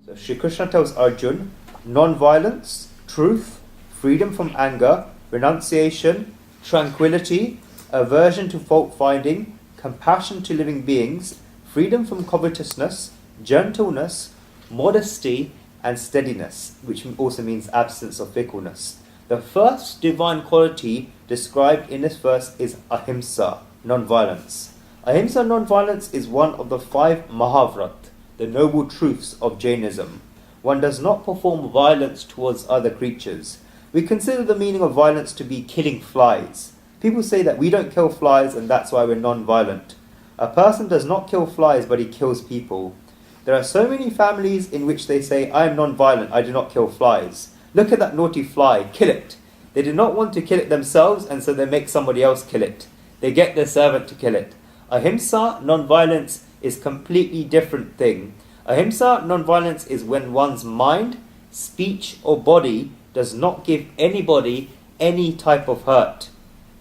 So Shri Krishna tells Arjun, non-violence, truth, freedom from anger, renunciation, tranquillity, aversion to fault-finding, compassion to living beings, freedom from covetousness, gentleness, modesty, and steadiness, which also means absence of fickleness. The first divine quality described in this verse is ahimsa, non-violence. Ahimsa, non-violence, is one of the 5 Mahavrat, the noble truths of Jainism. One does not perform violence towards other creatures. We consider the meaning of violence to be killing flies. People say that we don't kill flies and that's why we're non-violent. A person does not kill flies, but he kills people. There are so many families in which they say, I am non-violent, I do not kill flies. Look at that naughty fly, kill it. They do not want to kill it themselves, and so they make somebody else kill it. They get their servant to kill it. Ahimsa, non-violence, is completely different thing. Ahimsa, non-violence, is when one's mind, speech, or body does not give anybody any type of hurt.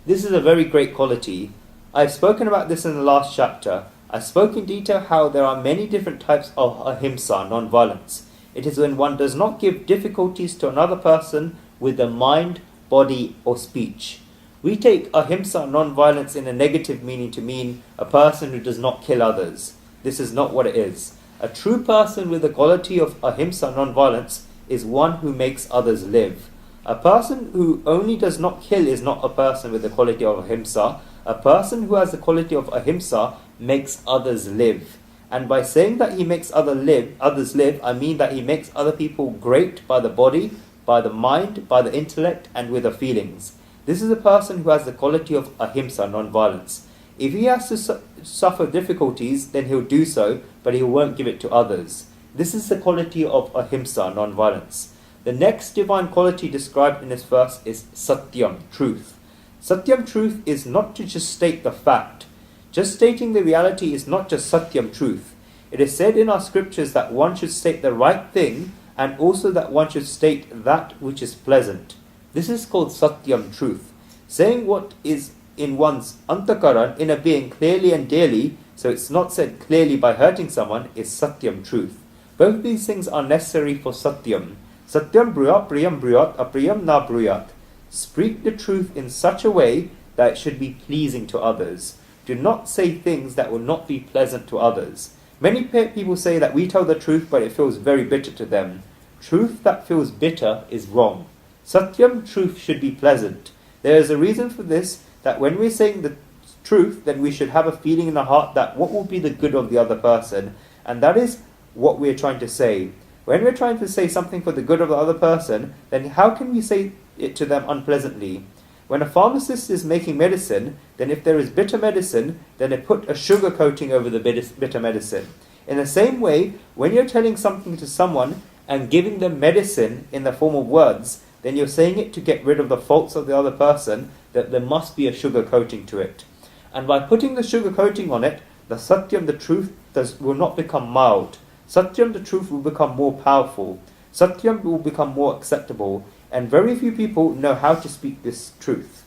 This is a very great quality. I've spoken about this in the last chapter. I spoke in detail how there are many different types of ahimsa, non-violence. It is when one does not give difficulties to another person with the mind, body, or speech. We take ahimsa, non-violence, in a negative meaning to mean a person who does not kill others. This is not what it is. A true person with the quality of ahimsa, non-violence, is one who makes others live. A person who only does not kill is not a person with the quality of ahimsa. A person who has the quality of ahimsa makes others live. And by saying that he makes others live, I mean that he makes other people great by the body, by the mind, by the intellect, and with the feelings. This is a person who has the quality of ahimsa, non-violence. If he has to suffer difficulties, then he'll do so, but he won't give it to others. This is the quality of ahimsa, non-violence. The next divine quality described in this verse is satyam, truth. Satyam, truth, is not to just state the fact. Just stating the reality is not just satyam, truth. It is said in our scriptures that one should state the right thing, and also that one should state that which is pleasant. This is called satyam, truth. Saying what is in one's antakaran, inner being, clearly and dearly, so it's not said clearly by hurting someone, is satyam, truth. Both these things are necessary for satyam. Satyam bruyat, priyam bruyat, apriyam na bruyat. Speak the truth in such a way that it should be pleasing to others. Do not say things that will not be pleasant to others. Many people say that we tell the truth, but it feels very bitter to them. Truth that feels bitter is wrong. Satyam, truth, should be pleasant. There is a reason for this, that when we're saying the truth, then we should have a feeling in the heart that what will be the good of the other person, and that is what we're trying to say. When we're trying to say something for the good of the other person, then how can we say it to them unpleasantly? When a pharmacist is making medicine, then if there is bitter medicine, then they put a sugar coating over the bitter medicine. In the same way, when you're telling something to someone and giving them medicine in the form of words, then you're saying it to get rid of the faults of the other person, that there must be a sugar coating to it. And by putting the sugar coating on it, the satyam, the truth, will not become mild. Satyam, the truth, will become more powerful. Satyam will become more acceptable. And very few people know how to speak this truth.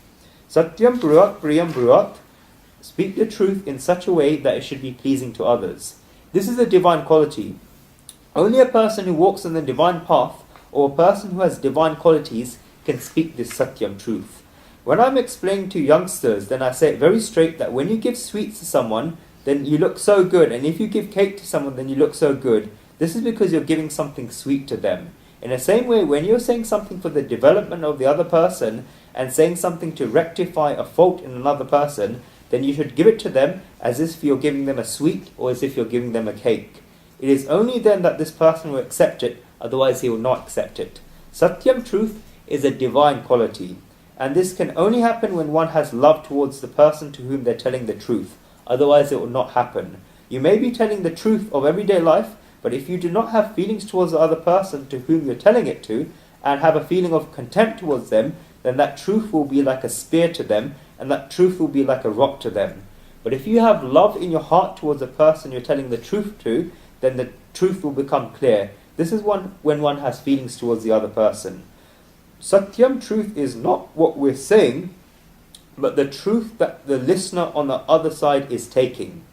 Satyam bruyat, priyam bruyat. Speak the truth in such a way that it should be pleasing to others. This is a divine quality. Only a person who walks on the divine path, or a person who has divine qualities, can speak this satyam, truth. When I'm explaining to youngsters, then I say it very straight that when you give sweets to someone, then you look so good. And if you give cake to someone, then you look so good. This is because you're giving something sweet to them. In the same way, when you're saying something for the development of the other person, and saying something to rectify a fault in another person, then you should give it to them as if you're giving them a sweet, or as if you're giving them a cake. It is only then that this person will accept it, otherwise he will not accept it. Satyam, truth, is a divine quality. And this can only happen when one has love towards the person to whom they're telling the truth. Otherwise it will not happen. You may be telling the truth of everyday life, but if you do not have feelings towards the other person to whom you're telling it to, and have a feeling of contempt towards them, then that truth will be like a spear to them, and that truth will be like a rock to them. But if you have love in your heart towards the person you're telling the truth to, then the truth will become clear. This is when one has feelings towards the other person. Satyam, truth, is not what we're saying, but the truth that the listener on the other side is taking.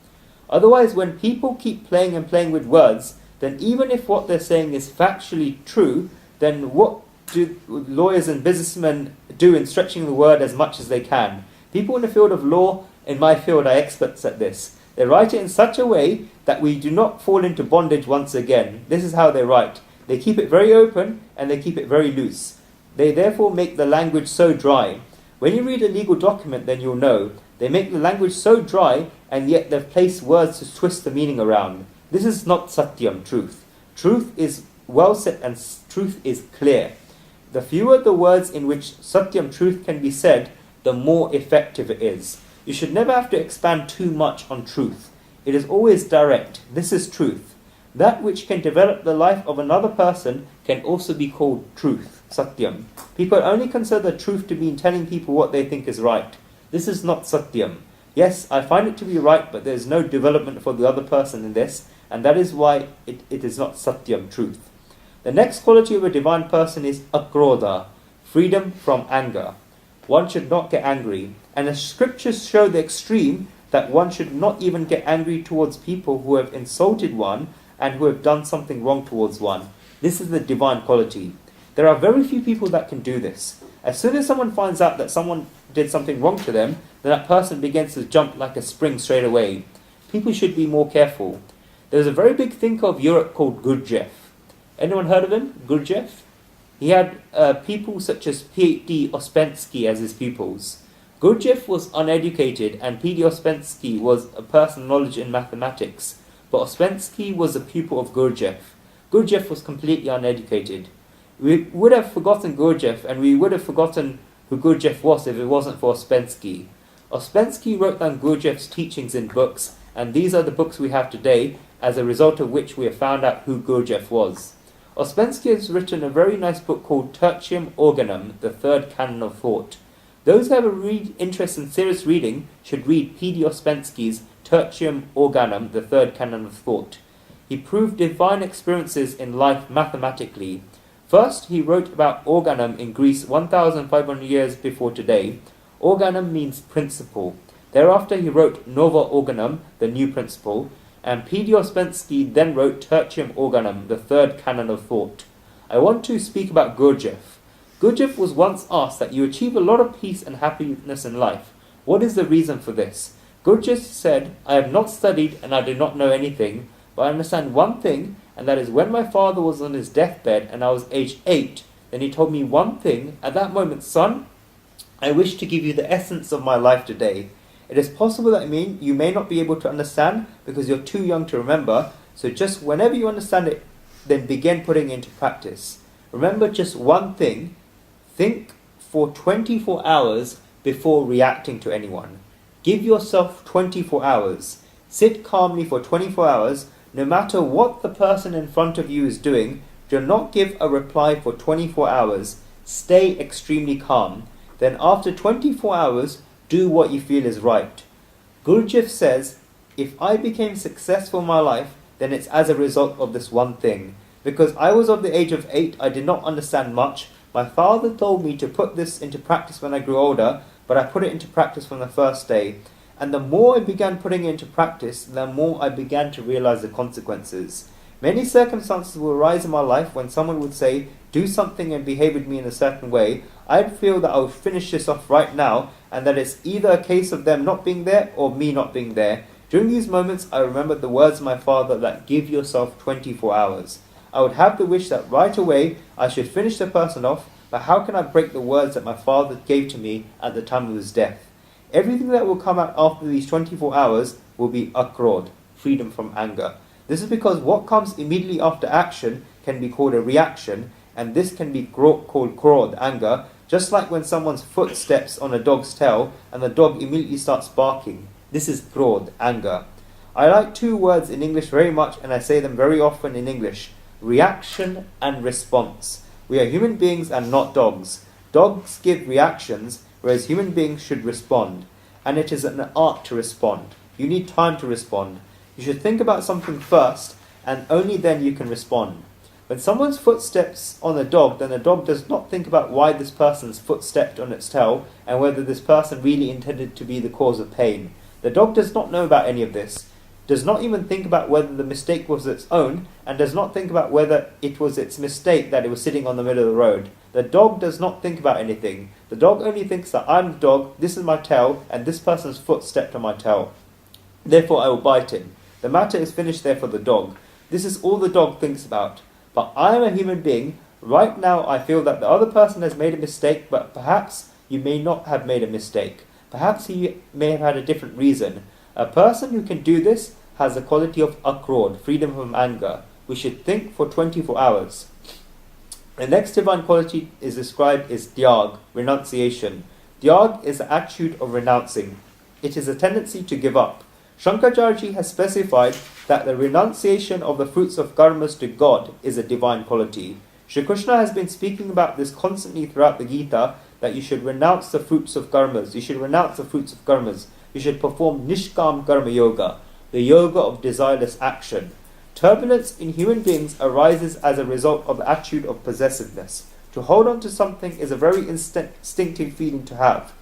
Otherwise, when people keep playing and playing with words, then even if what they're saying is factually true, then what do lawyers and businessmen do in stretching the word as much as they can? People in the field of law, in my field, are experts at this. They write it in such a way that we do not fall into bondage once again. This is how they write. They keep it very open and they keep it very loose. They therefore make the language so dry. When you read a legal document, then you'll know. They make the language so dry, and yet they've placed words to twist the meaning around. This is not satyam, truth. Truth is well set and truth is clear. The fewer the words in which satyam, truth, can be said, the more effective it is. You should never have to expand too much on truth. It is always direct. This is truth. That which can develop the life of another person can also be called truth, satyam. People only consider truth to mean telling people what they think is right. This is not satyam. Yes, I find it to be right, but there is no development for the other person in this, and that is why it is not satyam, truth. The next quality of a divine person is akrodha, freedom from anger. One should not get angry, and the scriptures show the extreme that one should not even get angry towards people who have insulted one and who have done something wrong towards one. This is the divine quality. There are very few people that can do this. As soon as someone finds out that someone did something wrong to them, then that person begins to jump like a spring straight away. People should be more careful. There's a very big thinker of Europe called Gurdjieff. Anyone heard of him? Gurdjieff? He had people such as P.D. Ouspensky as his pupils. Gurdjieff was uneducated and P.D. Ouspensky was a person of knowledge in mathematics, but Ouspensky was a pupil of Gurdjieff. Gurdjieff was completely uneducated. We would have forgotten Gurdjieff, and we would have forgotten who Gurdjieff was if it wasn't for Ouspensky. Ouspensky wrote down Gurdjieff's teachings in books, and these are the books we have today, as a result of which we have found out who Gurdjieff was. Ouspensky has written a very nice book called Tertium Organum, the Third Canon of Thought. Those who have a interest in serious reading should read P.D. Ouspensky's Tertium Organum, the Third Canon of Thought. He proved divine experiences in life mathematically. First, he wrote about organum in Greece 1,500 years before today. Organum means principle. Thereafter, he wrote Nova Organum, the new principle, and P.D. Ouspensky then wrote Tertium Organum, the Third Canon of Thought. I want to speak about Gurdjieff. Gurdjieff was once asked that you achieve a lot of peace and happiness in life. What is the reason for this? Gurdjieff said, I have not studied and I do not know anything, but I understand one thing, and that is when my father was on his deathbed and I was aged 8, then he told me one thing. At that moment, son, I wish to give you the essence of my life today. It is possible that you may not be able to understand because you're too young to remember, so just whenever you understand it, then begin putting it into practice. Remember just one thing. Think for 24 hours before reacting to anyone. Give yourself 24 hours. Sit calmly for 24 hours. No matter what the person in front of you is doing, do not give a reply for 24 hours. Stay extremely calm. Then after 24 hours, do what you feel is right. Gurdjieff says, if I became successful in my life, then it's as a result of this one thing. Because I was of the age of 8, I did not understand much. My father told me to put this into practice when I grew older, but I put it into practice from the first day. And the more I began putting it into practice, the more I began to realize the consequences. Many circumstances will arise in my life when someone would say, do something and behave with me in a certain way. I'd feel that I would finish this off right now, and that it's either a case of them not being there or me not being there. During these moments, I remembered the words of my father that give yourself 24 hours. I would have the wish that right away I should finish the person off, but how can I break the words that my father gave to me at the time of his death? Everything that will come out after these 24 hours will be akrod, freedom from anger. This is because what comes immediately after action can be called a reaction, and this can be called krod, anger, just like when someone's foot steps on a dog's tail and the dog immediately starts barking. This is krod, anger. I like two words in English very much, and I say them very often in English: reaction and response. We are human beings and not dogs. Dogs give reactions, whereas human beings should respond. And it is an art to respond. You need time to respond. You should think about something first, and only then you can respond. When someone's foot steps on a dog, then the dog does not think about why this person's foot stepped on its tail, and whether this person really intended to be the cause of pain. The dog does not know about any of this. does not even think about whether the mistake was its own, and does not think about whether it was its mistake that it was sitting on the middle of the road. The dog does not think about anything. The dog only thinks that I'm the dog, this is my tail, and this person's foot stepped on my tail. Therefore I will bite him. The matter is finished there for the dog. This is all the dog thinks about. But I am a human being. Right now I feel that the other person has made a mistake, but perhaps you may not have made a mistake. Perhaps he may have had a different reason. A person who can do this has the quality of akrod, freedom from anger. We should think for 24 hours. The next divine quality is described as tyag, renunciation. Tyag is the attitude of renouncing. It is a tendency to give up. Shankaracharya has specified that the renunciation of the fruits of karmas to God is a divine quality. Shri Krishna has been speaking about this constantly throughout the Gita, that you should renounce the fruits of karmas. You should renounce the fruits of karmas. You should perform nishkam karma yoga, the yoga of desireless action. Turbulence in human beings arises as a result of the attitude of possessiveness. To hold on to something is a very instinctive feeling to have.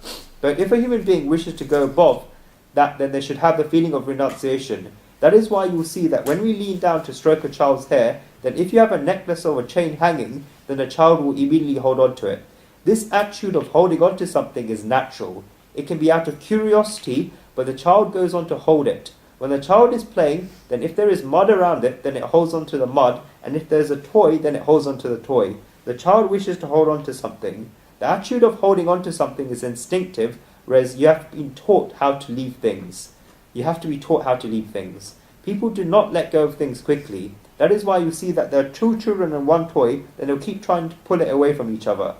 But if a human being wishes to go above that, then they should have the feeling of renunciation. That is why you will see that when we lean down to stroke a child's hair, then if you have a necklace or a chain hanging, then the child will immediately hold on to it. This attitude of holding on to something is natural. It can be out of curiosity, but the child goes on to hold it. When the child is playing, then if there is mud around it, then it holds on to the mud, and if there is a toy, then it holds on to the toy. The child wishes to hold on to something. The attitude of holding on to something is instinctive, whereas you have been taught how to leave things. You have to be taught how to leave things. People do not let go of things quickly. That is why you see that there are two children and one toy, then they'll keep trying to pull it away from each other.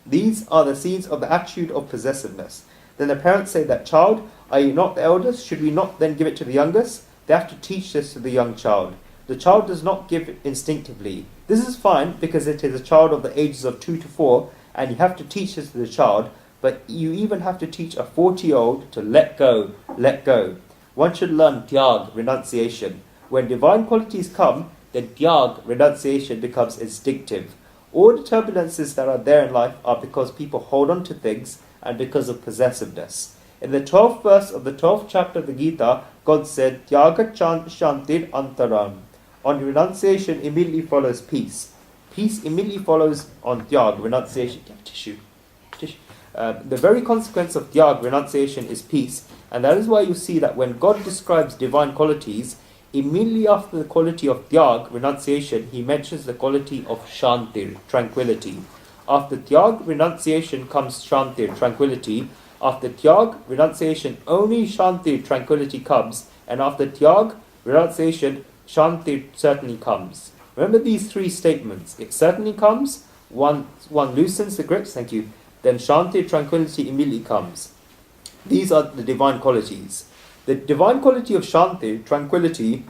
These are the seeds of the attitude of possessiveness. Then the parents say that, child, are you not the eldest? Should we not then give it to the youngest? They have to teach this to the young child. The child does not give it instinctively. This is fine because it is a child of the ages of 2 to 4, and you have to teach this to the child, but you even have to teach a 40-year-old to let go, let go. One should learn tyag, renunciation. When divine qualities come, then tyag, renunciation, becomes instinctive. All the turbulences that are there in life are because people hold on to things and because of possessiveness. In the 12th verse of the 12th chapter of the Gita, God said, Tyaga shantir antaram. On renunciation immediately follows peace. Peace immediately follows on tyag, renunciation. Tissue. The very consequence of tyag, renunciation, is peace. And that is why you see that when God describes divine qualities, immediately after the quality of tyag, renunciation, he mentions the quality of shantir, tranquility. After tyag, renunciation comes shantir, tranquility. After tyag, renunciation, only shantir, tranquility comes. And after tyag, renunciation, shantir certainly comes. Remember these three statements. It certainly comes, one loosens the grips, thank you. Then shantir, tranquility immediately comes. These are the divine qualities. The divine quality of shanti, tranquility,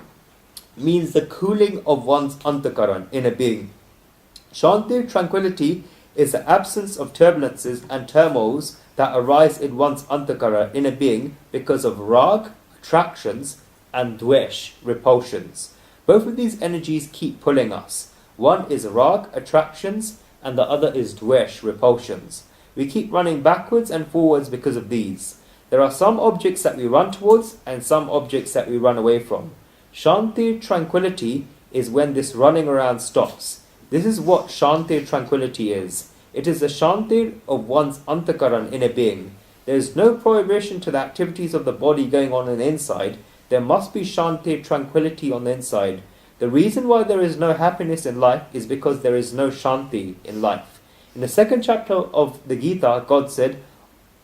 means the cooling of one's antakaran, inner being. Shanti, tranquility, is the absence of turbulences and turmoils that arise in one's antakara, inner being, because of rag, attractions, and dvesh, repulsions. Both of these energies keep pulling us. One is rag, attractions, and the other is dvesh, repulsions. We keep running backwards and forwards because of these. There are some objects that we run towards and some objects that we run away from. Shanti, tranquility, is when this running around stops. This is what shanti, tranquility is. It is the shanti of one's antakaran, inner being. There is no prohibition to the activities of the body going on the inside. There must be shanti, tranquility on the inside. The reason why there is no happiness in life is because there is no shanti in life. In the second chapter of the Gita, God said,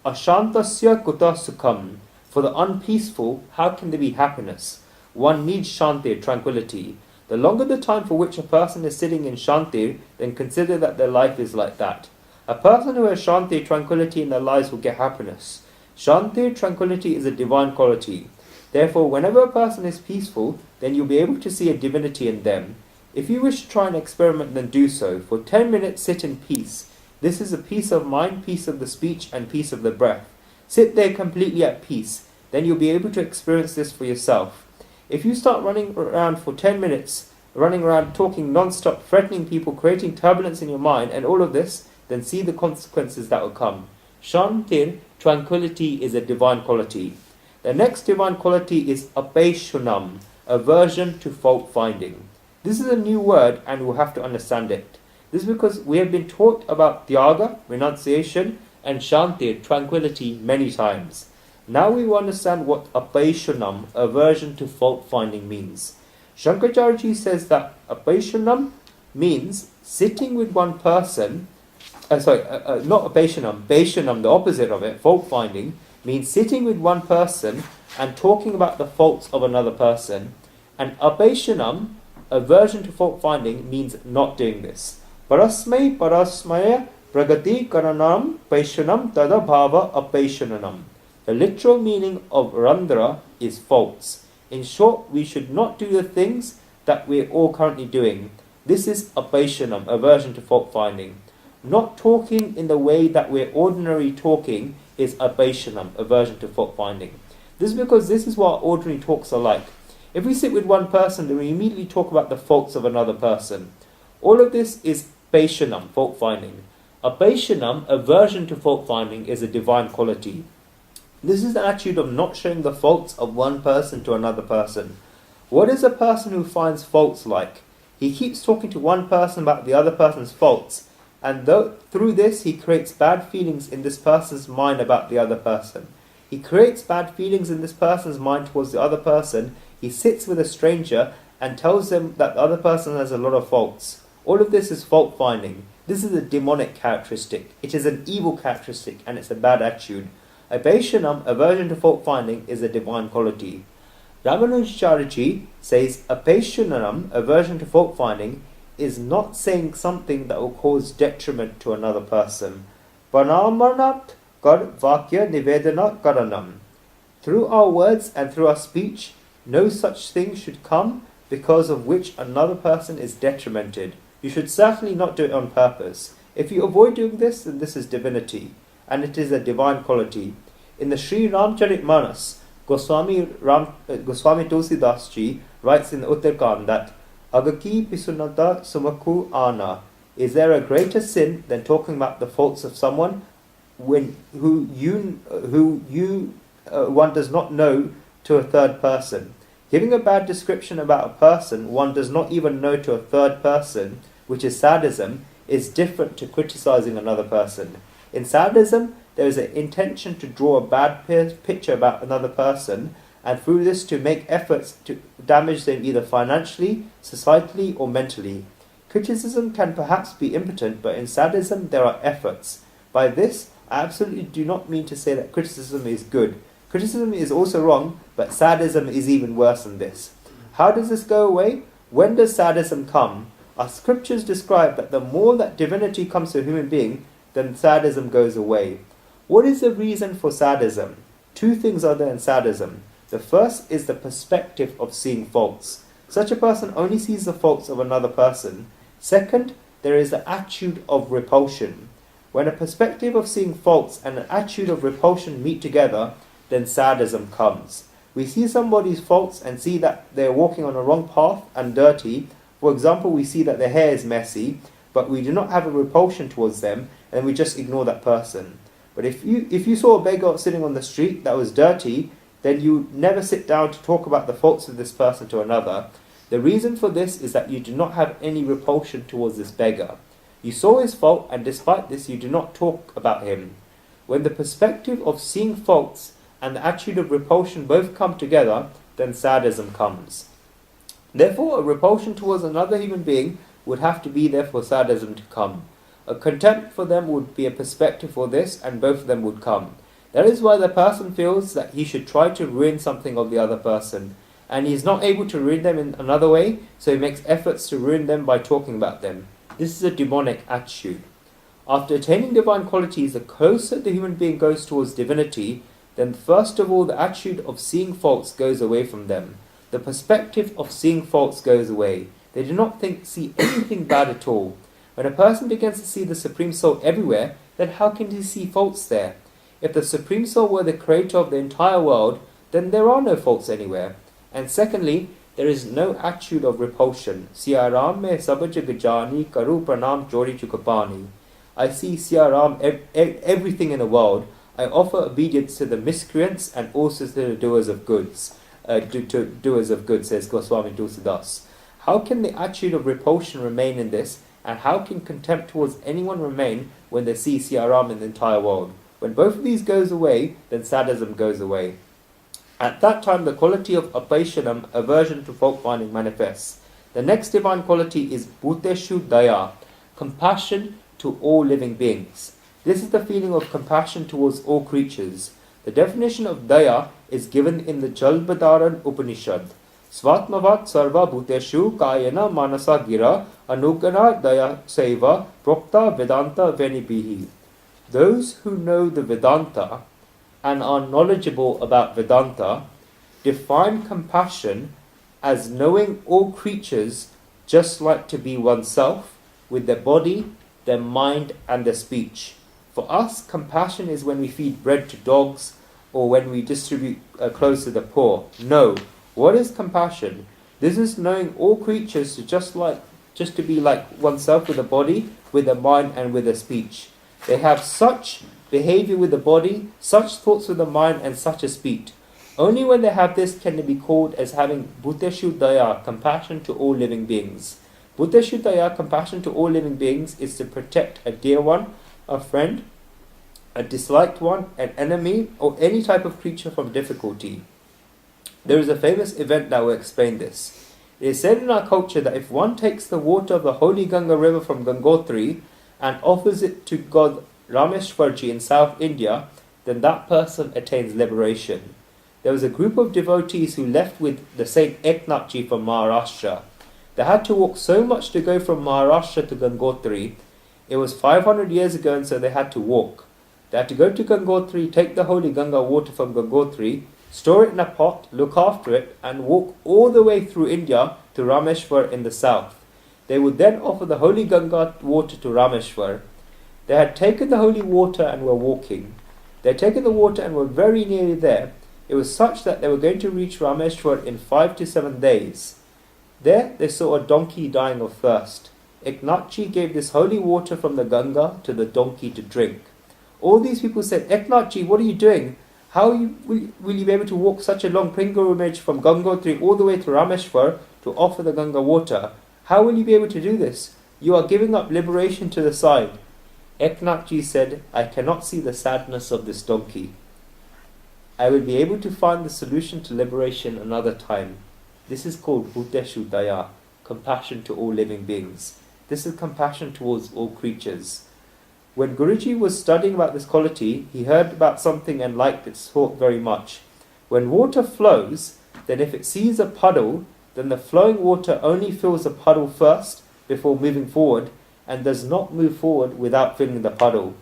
Ashantasya kuta sukham. For the unpeaceful, how can there be happiness? One needs shanti, tranquility. The longer the time for which a person is sitting in shanti, then consider that their life is like that. A person who has shanti, tranquility in their lives will get happiness. Shanti, tranquility is a divine quality. Therefore, whenever a person is peaceful, then you'll be able to see a divinity in them. If you wish to try an experiment, then do so. For 10 minutes, sit in peace. This is a peace of mind, peace of the speech, and peace of the breath. Sit there completely at peace. Then you'll be able to experience this for yourself. If you start running around for 10 minutes, running around talking non-stop, threatening people, creating turbulence in your mind, and all of this, then see the consequences that will come. Shantir, tranquility, is a divine quality. The next divine quality is aversion, aversion to fault finding. This is a new word and we'll have to understand it. This is because we have been taught about tyaga, renunciation, and shanti, tranquility, many times. Now we will understand what aversion, aversion to fault finding means. Shankaracharya says that aversion means sitting with one person, not aversion, the opposite of it, fault finding, means sitting with one person and talking about the faults of another person. And aversion, aversion to fault finding, means not doing this. Parasmaya pragati karanam paishanam tada bhava apaishananam. The literal meaning of randra is faults. In short, we should not do the things that we are all currently doing. This is apaishanam, aversion to fault finding. Not talking in the way that we're ordinarily talking is apaishanam, aversion to fault finding. This is because this is what ordinary talks are like. If we sit with one person, then we immediately talk about the faults of another person. All of this is paishanam, fault finding. Apaishanam, aversion to fault finding, is a divine quality. This is the attitude of not showing the faults of one person to another person. What is a person who finds faults like? He keeps talking to one person about the other person's faults, and through this he creates bad feelings in this person's mind about the other person. He creates bad feelings in this person's mind towards the other person. He sits with a stranger and tells them that the other person has a lot of faults. All of this is fault finding. This is a demonic characteristic. It is an evil characteristic and it's a bad attitude. Aversion, aversion to fault finding, is a divine quality. Ramanujacharya says aversion, aversion to fault finding, is not saying something that will cause detriment to another person. Panamanat kar vakya nivedana karanam. Through our words and through our speech, no such thing should come because of which another person is detrimented. You should certainly not do it on purpose. If you avoid doing this, then this is divinity, and it is a divine quality. In the Sri Ramcharitmanas, Goswami Tulsidas Ji writes in the Uttarkand that Agaki pisunata sumaku ana. Is there a greater sin than talking about the faults of someone one does not know to a third person? Giving a bad description about a person one does not even know to a third person, which is sadism, is different to criticizing another person. In sadism, there is an intention to draw a bad picture about another person, and through this to make efforts to damage them either financially, societally, or mentally. Criticism can perhaps be impotent, but in sadism there are efforts. By this, I absolutely do not mean to say that criticism is good. Criticism is also wrong, but sadism is even worse than this. How does this go away? When does sadism come? Our scriptures describe that the more that divinity comes to a human being, then sadism goes away. What is the reason for sadism? Two things are there in sadism. The first is the perspective of seeing faults. Such a person only sees the faults of another person. Second, there is the attitude of repulsion. When a perspective of seeing faults and an attitude of repulsion meet together, then sadism comes. We see somebody's faults and see that they're walking on a wrong path and dirty. For example, we see that their hair is messy, but we do not have a repulsion towards them, and we just ignore that person. But if you saw a beggar sitting on the street that was dirty, then you never sit down to talk about the faults of this person to another. The reason for this is that you do not have any repulsion towards this beggar. You saw his fault, and despite this you do not talk about him. When the perspective of seeing faults and the attitude of repulsion both come together, then sadism comes. Therefore, a repulsion towards another human being would have to be there for sadism to come. A contempt for them would be a perspective for this, and both of them would come. That is why the person feels that he should try to ruin something of the other person, and he is not able to ruin them in another way, so he makes efforts to ruin them by talking about them. This is a demonic attitude. After attaining divine qualities, the closer the human being goes towards divinity, then first of all the attitude of seeing faults goes away from them. The perspective of seeing faults goes away. They do not see anything bad at all. When a person begins to see the Supreme Soul everywhere, then how can he see faults there? If the Supreme Soul were the creator of the entire world, then there are no faults anywhere. And secondly, there is no attitude of repulsion. Siya Ram me sabaj gajani karu pranam chori chukapani. I see Siya Ram everything in the world. I offer obedience to the miscreants and also to the doers of goods. Doers of good, says Goswami Tulsidas. How can the attitude of repulsion remain in this, and how can contempt towards anyone remain when they see Siya Ram in the entire world? When both of these goes away, then sadism goes away. At that time, the quality of apashanam, aversion to fault-finding, manifests. The next divine quality is bhuteshu daya, compassion to all living beings. This is the feeling of compassion towards all creatures. The definition of daya is given in the Jalbadaran Upanishad. Svatmavat sarva bhuteshu kayana manasa gira anugana daya seva prokta vedanta venibihi. Those who know the Vedanta and are knowledgeable about Vedanta define compassion as knowing all creatures just like to be oneself, with their body, their mind and their speech. For us, compassion is when we feed bread to dogs or when we distribute clothes to the poor. No. What is compassion? This is knowing all creatures just to be like oneself, with a body, with a mind and with a speech. They have such behavior with the body, such thoughts with the mind and such a speech. Only when they have this can they be called as having bhuteshu daya, compassion to all living beings. Bhuteshu daya, compassion to all living beings, is to protect a dear one, a friend, a disliked one, an enemy, or any type of creature from difficulty. There is a famous event that will explain this. It is said in our culture that if one takes the water of the holy Ganga river from Gangotri and offers it to God Rameshwarji in South India, then that person attains liberation. There was a group of devotees who left with the Saint Eknathji from Maharashtra. They had to walk so much to go from Maharashtra to Gangotri. It was 500 years ago, and so they had to walk. They had to go to Gangotri, take the holy Ganga water from Gangotri, store it in a pot, look after it, and walk all the way through India to Rameshwar in the south. They would then offer the holy Ganga water to Rameshwar. They had taken the holy water and were walking. They had taken the water and were very nearly there. It was such that they were going to reach Rameshwar in 5 to 7 days. There they saw a donkey dying of thirst. Eknathji gave this holy water from the Ganga to the donkey to drink. All these people said, Eknathji, what are you doing? How will you be able to walk such a long pilgrimage from Gangotri all the way to Rameshwar to offer the Ganga water? How will you be able to do this? You are giving up liberation to the side. Eknathji said, I cannot see the sadness of this donkey. I will be able to find the solution to liberation another time. This is called bhuteshu daya, compassion to all living beings. This is compassion towards all creatures. When Guruji was studying about this quality, he heard about something and liked its thought very much. When water flows, then if it sees a puddle, then the flowing water only fills the puddle first before moving forward, and does not move forward without filling the puddle.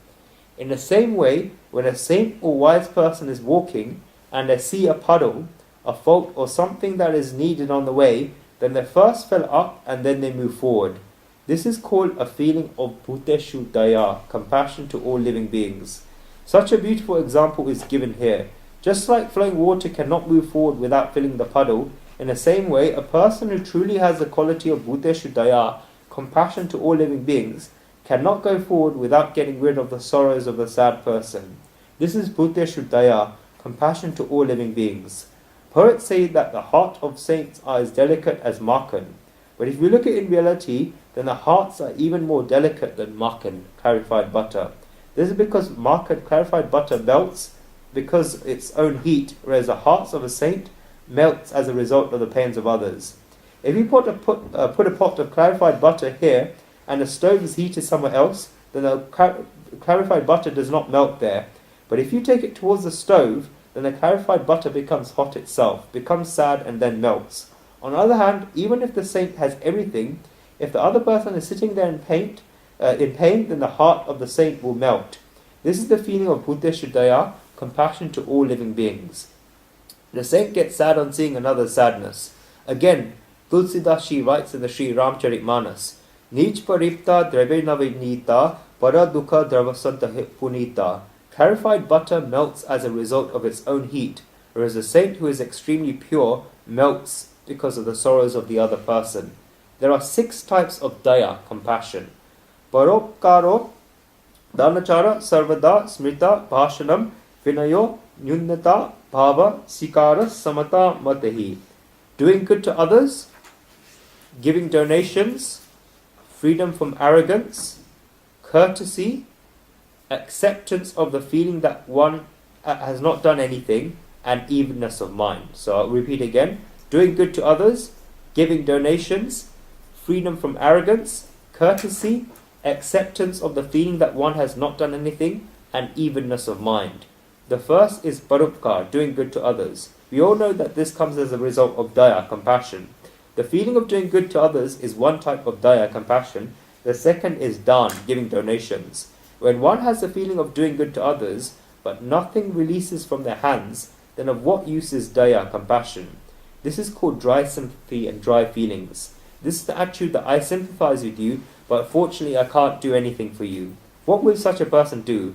In the same way, when a saint or wise person is walking and they see a puddle, a fault or something that is needed on the way, then they first fill up and then they move forward. This is called a feeling of bhuteshu daya, compassion to all living beings. Such a beautiful example is given here. Just like flowing water cannot move forward without filling the puddle, in the same way, a person who truly has the quality of bhuteshu daya, compassion to all living beings, cannot go forward without getting rid of the sorrows of the sad person. This is bhuteshu daya, compassion to all living beings. Poets say that the heart of saints are as delicate as makhan. But if you look at it in reality, then the hearts are even more delicate than makhan, clarified butter. This is because makhan, clarified butter, melts because of its own heat, whereas the hearts of a saint melts as a result of the pains of others. If you put a pot of clarified butter here, and the stove is heated somewhere else, then the clarified butter does not melt there. But if you take it towards the stove, then the clarified butter becomes hot itself, becomes sad and then melts. On the other hand, even if the saint has everything, if the other person is sitting there in pain, then the heart of the saint will melt. This is the feeling of bhuteshu daya, compassion to all living beings. The saint gets sad on seeing another's sadness. Again, Tulsidas writes in the Sri Ramcharitmanas, Nich paripta dravenavinita para dukha dravasanta punita. Clarified butter melts as a result of its own heat, whereas a saint who is extremely pure melts because of the sorrows of the other person. There are 6 types of daya, compassion. Paropkaro, danachara, sarvada, smrita, bhashanam, Vinayo Nyunnata Bhava Sikara Samata Matahi. Doing good to others, giving donations, freedom from arrogance, courtesy, acceptance of the feeling that one has not done anything, and evenness of mind. So I'll repeat again. Doing good to others, giving donations, freedom from arrogance, courtesy, acceptance of the feeling that one has not done anything, and evenness of mind. The first is parupkar, doing good to others. We all know that this comes as a result of daya, compassion. The feeling of doing good to others is one type of daya, compassion. The second is dan, giving donations. When one has the feeling of doing good to others, but nothing releases from their hands, then of what use is daya, compassion? This is called dry sympathy and dry feelings. This is the attitude that I sympathize with you, but fortunately I can't do anything for you. What will such a person do?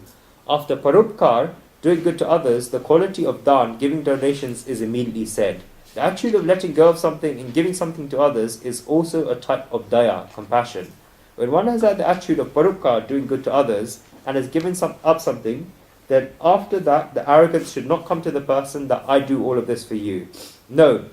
After parupkar, doing good to others, the quality of dan, giving donations, is immediately said. The attitude of letting go of something and giving something to others is also a type of daya, compassion. When one has had the attitude of parupkar, doing good to others, and has given up something, then after that the arrogance should not come to the person that I do all of this for you. No.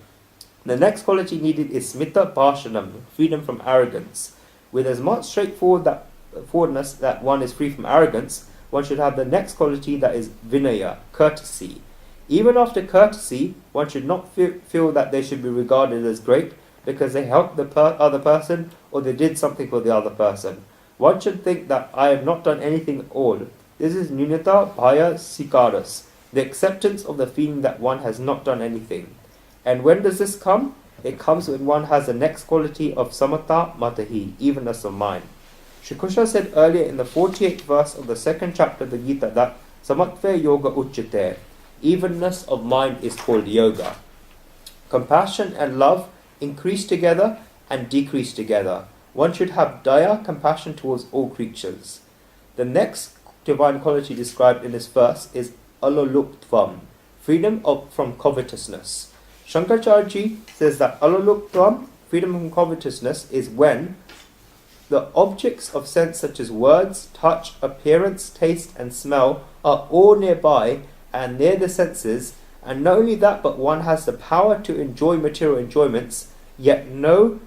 The next quality needed is smita bhashanam, freedom from arrogance. With as much straightforwardness that one is free from arrogance, one should have the next quality, that is vinaya, courtesy. Even after courtesy, one should not feel that they should be regarded as great because they helped the other person or they did something for the other person. One should think that I have not done anything at all. This is nyunata bhaya sikaras, the acceptance of the feeling that one has not done anything. And when does this come? It comes when one has the next quality of samata matahi, evenness of mind. Shri Krishna said earlier in the 48th verse of the 2nd chapter of the Gita that samatve yoga uchyate, evenness of mind is called yoga. Compassion and love increase together and decrease together. One should have daya, compassion towards all creatures. The next divine quality described in this verse is aloluktvam, freedom from covetousness. Shankaracharya says that aloluktvam, freedom from covetousness, is when the objects of sense such as words, touch, appearance, taste and smell are all nearby and near the senses, and not only that, but one has the power to enjoy material enjoyments, yet no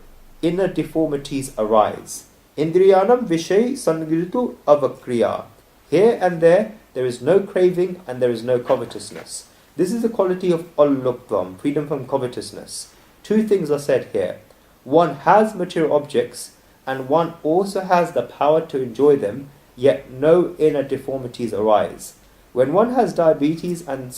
inner deformities arise. Indriyanam vishay sangritu avakriya. Here and there is no craving and there is no covetousness. This is the quality of aluluktvam, freedom from covetousness. Two things are said here. One has material objects and one also has the power to enjoy them, yet no inner deformities arise. When one has diabetes and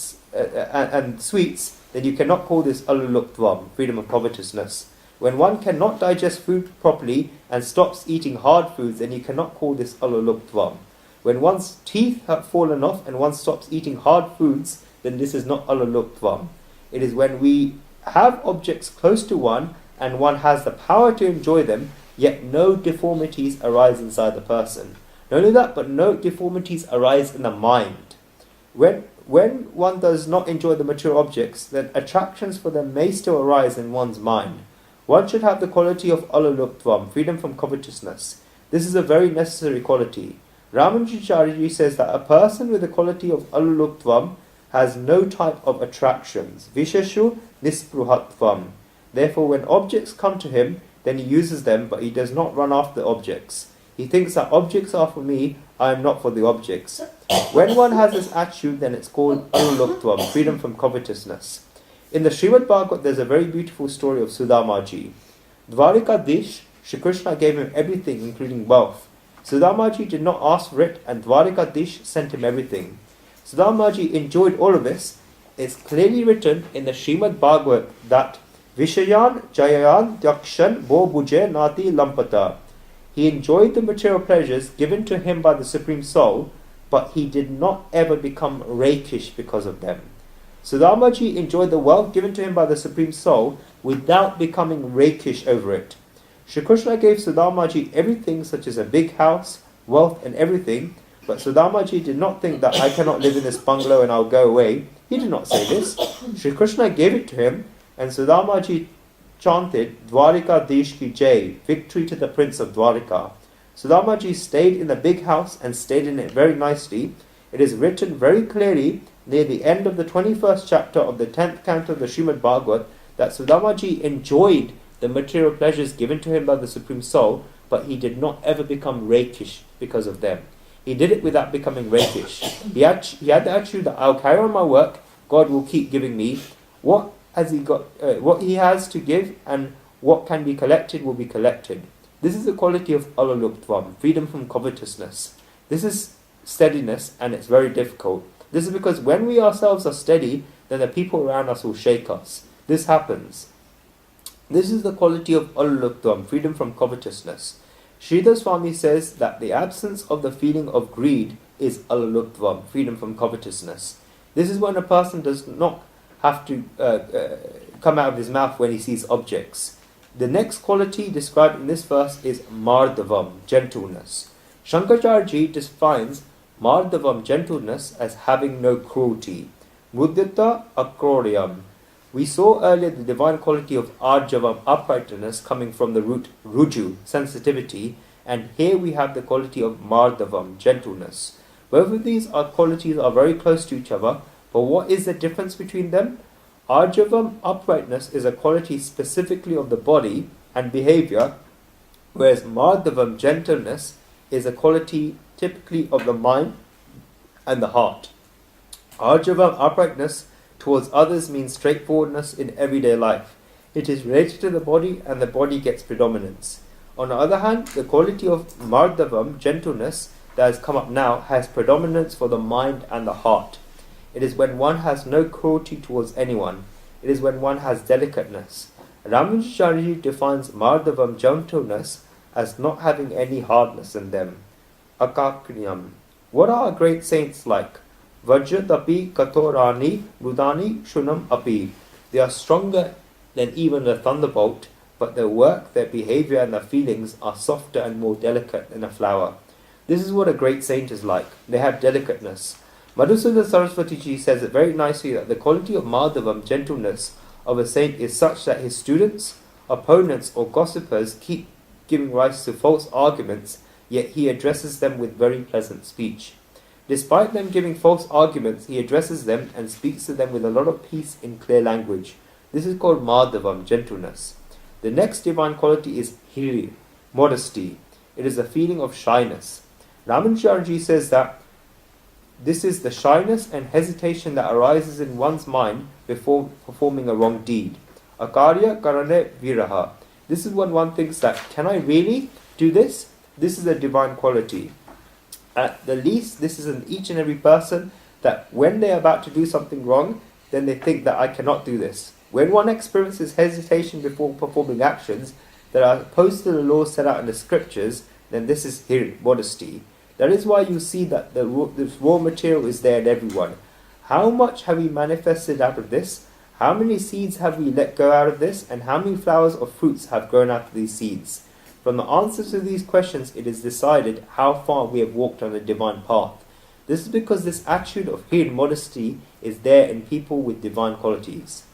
sweets, then you cannot call this aluluktvam, freedom of covetousness. When one cannot digest food properly and stops eating hard foods, then you cannot call this aluluktvam. When one's teeth have fallen off and one stops eating hard foods, then this is not aluluktvam. It is when we have objects close to one and one has the power to enjoy them, yet no deformities arise inside the person. Not only that, but no deformities arise in the mind. When one does not enjoy the material objects, then attractions for them may still arise in one's mind. One should have the quality of aluluktvam, freedom from covetousness. This is a very necessary quality. Ramanujacharya says that a person with the quality of aluluktvam has no type of attractions. Visheshu nispruhatvam. Therefore, when objects come to him, then he uses them, but he does not run after the objects. He thinks that objects are for me, I am not for the objects. When one has this attitude, then it's called aluluktvam, freedom from covetousness. In the Srimad Bhagavad, there's a very beautiful story of Sudamaji. Dwarikadish, Shri Krishna gave him everything, including wealth. Sudamaji did not ask for it, and Dwarikadish sent him everything. Sudamaji enjoyed all of this. It's clearly written in the Srimad Bhagavad that Vishayan Jayayan Yakshan Bo Buje Nati Lampata. He enjoyed the material pleasures given to him by the Supreme Soul, but he did not ever become rakish because of them. Sudamaji enjoyed the wealth given to him by the Supreme Soul without becoming rakish over it. Shri Krishna gave Sudamaji everything, such as a big house, wealth and everything, but Sudamaji did not think that I cannot live in this bungalow and I'll go away. He did not say this. Shri Krishna gave it to him, and Sudamaji chanted Dwarika Desh Ki Jai, victory to the Prince of Dwarika. Sudamaji stayed in the big house and stayed in it very nicely. It is written very clearly near the end of the 21st chapter of the 10th canto of the Srimad Bhagavad that Sudamaji enjoyed the material pleasures given to him by the Supreme Soul, but he did not ever become rakish because of them. He did it without becoming rakish. He had the attitude that I'll carry on my work, God will keep giving me. What has he got? What he has to give and what can be collected will be collected. This is the quality of alaluptvam, freedom from covetousness. This is steadiness, and it's very difficult. This is because when we ourselves are steady, then the people around us will shake us. This happens. This is the quality of alaluptvam, freedom from covetousness. Sridhar Swami says that the absence of the feeling of greed is alaluptvam, freedom from covetousness. This is when a person does not have to come out of his mouth when he sees objects. The next quality described in this verse is mardavam, gentleness. Shankaracharya defines mardavam, gentleness, as having no cruelty. Mudita akroryam. We saw earlier the divine quality of arjavam, uprightness, coming from the root ruju, sensitivity, and here we have the quality of mardavam, gentleness. Both of these qualities are very close to each other, but what is the difference between them? Arjavam, uprightness, is a quality specifically of the body and behavior, whereas mardavam, gentleness, is a quality typically of the mind and the heart. Arjavam, uprightness, towards others means straightforwardness in everyday life. It is related to the body and the body gets predominance. On the other hand, the quality of mardavam, gentleness, that has come up now has predominance for the mind and the heart. It is when one has no cruelty towards anyone. It is when one has delicateness. Ramanujacharya defines mardavam, gentleness, as not having any hardness in them. Akakriyam. What are our great saints like? Vajradapi katorani rudani shunam api. They are stronger than even a thunderbolt, but their work, their behavior and their feelings are softer and more delicate than a flower. This is what a great saint is like. They have delicateness. Madhusudana Saraswati Ji says it very nicely that the quality of madhavam, gentleness, of a saint is such that his students, opponents or gossipers keep giving rise to false arguments, yet he addresses them with very pleasant speech. Despite them giving false arguments, he addresses them and speaks to them with a lot of peace in clear language. This is called madhavam, gentleness. The next divine quality is hiri, modesty. It is a feeling of shyness. Ramanujacharya says that this is the shyness and hesitation that arises in one's mind before performing a wrong deed. Akarya karane viraha. This is when one thinks that, can I really do this? This is a divine quality. At the least, this is in each and every person, that when they are about to do something wrong, then they think that I cannot do this. When one experiences hesitation before performing actions that are opposed to the laws set out in the scriptures, then this is modesty. That is why you see that this raw material is there in everyone. How much have we manifested out of this? How many seeds have we let go out of this? And how many flowers or fruits have grown out of these seeds? From the answers to these questions, it is decided how far we have walked on the divine path. This is because this attitude of hidden modesty is there in people with divine qualities.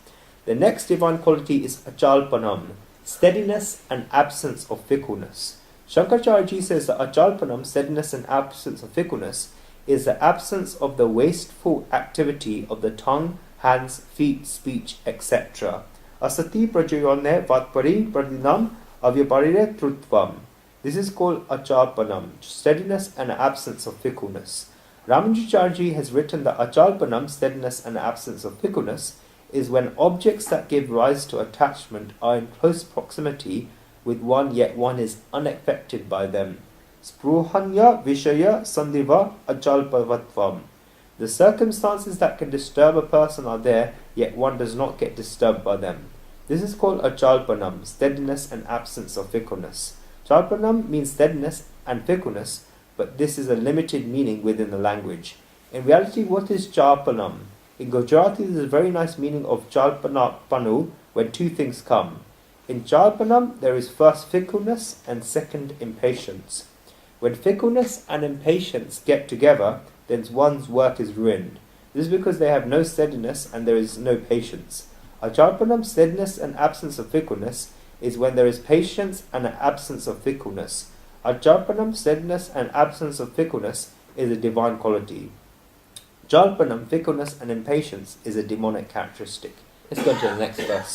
The next divine quality is achalpanam, steadiness and absence of fickleness. Shankaracharya says that achalpanam, steadiness and absence of fickleness, is the absence of the wasteful activity of the tongue, hands, feet, speech, etc. Asati prajayone vatpari pradinam avyaparire trutvam. This is called achalpanam, steadiness and absence of fickleness. Ramanujacharya has written that achalpanam, steadiness and absence of fickleness, is when objects that give rise to attachment are in close proximity with one, yet one is unaffected by them. Spruhanya vishaya sandiva achalpavatvam. The circumstances that can disturb a person are there, yet one does not get disturbed by them. This is called achalpanam, steadiness and absence of fickleness. Achalpanam means steadiness and fickleness, but this is a limited meaning within the language. In reality, what is chalpanam? In Gujarati, there is a very nice meaning of chalpanu, when two things come. In chalpanam, there is first fickleness and second impatience. When fickleness and impatience get together, then one's work is ruined. This is because they have no steadiness and there is no patience. Achalpanam, steadiness and absence of fickleness, is when there is patience and an absence of fickleness. Achalpanam, steadiness and absence of fickleness, is a divine quality. Jalpanam, fickleness and impatience is a demonic characteristic. Let's go to the next verse.